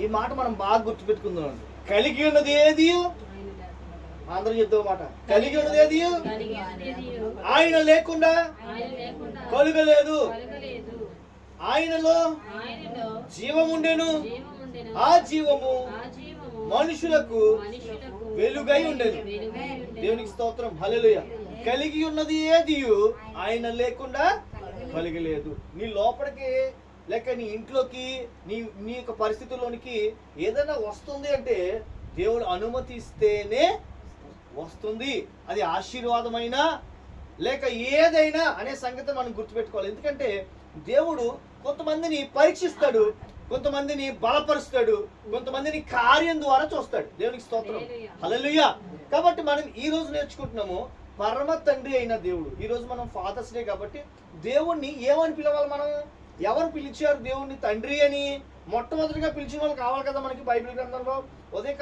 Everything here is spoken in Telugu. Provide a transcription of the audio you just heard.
ఈ మాట మనం బాగా గుర్తుపెట్టుకుందాం. కలిగి ఉన్నది ఏది? అందరూ చెప్తాం మాట. కలిగి ఉన్నది ఏది? ఆయన లేకుండా కలుగలేదు. ఆయనలో జీవముండెను, ఆ జీవము మనుషులకు వెలుగై ఉండెను. దేవునికి స్తోత్రం, హల్లెలూయా. కలిగి ఉన్నది ఏది ఆయన లేకుండా కలిగలేదు. నీ లోపలికి లేక నీ ఇంట్లోకి నీ యొక్క పరిస్థితుల్లోనికి ఏదైనా వస్తుంది అంటే దేవుడు అనుమతిస్తేనే వస్తుంది. అది ఆశీర్వాదమైనా లేక ఏదైనా అనే సంగతి మనం గుర్తుపెట్టుకోవాలి. ఎందుకంటే దేవుడు కొంతమందిని పరీక్షిస్తాడు, కొంతమందిని బలపరుస్తాడు, కొంతమందిని కార్యం ద్వారా చూస్తాడు. దేవునికి స్తోత్రం, హల్లెలూయా. కాబట్టి మనం ఈ రోజు నేర్చుకుంటున్నాము పరమ తండ్రి అయిన దేవుడు. ఈ రోజు మనం ఫాదర్స్ డే కాబట్టి దేవుణ్ణి ఏమని పిలవాలి? మనం ఎవరు పిలిచారు దేవుణ్ణి తండ్రి అని? మొట్టమొదటిగా పిలిచిన వాళ్ళు కావాలి కదా మనకి బైబిల్ గ్రంథంలో. ఉదయం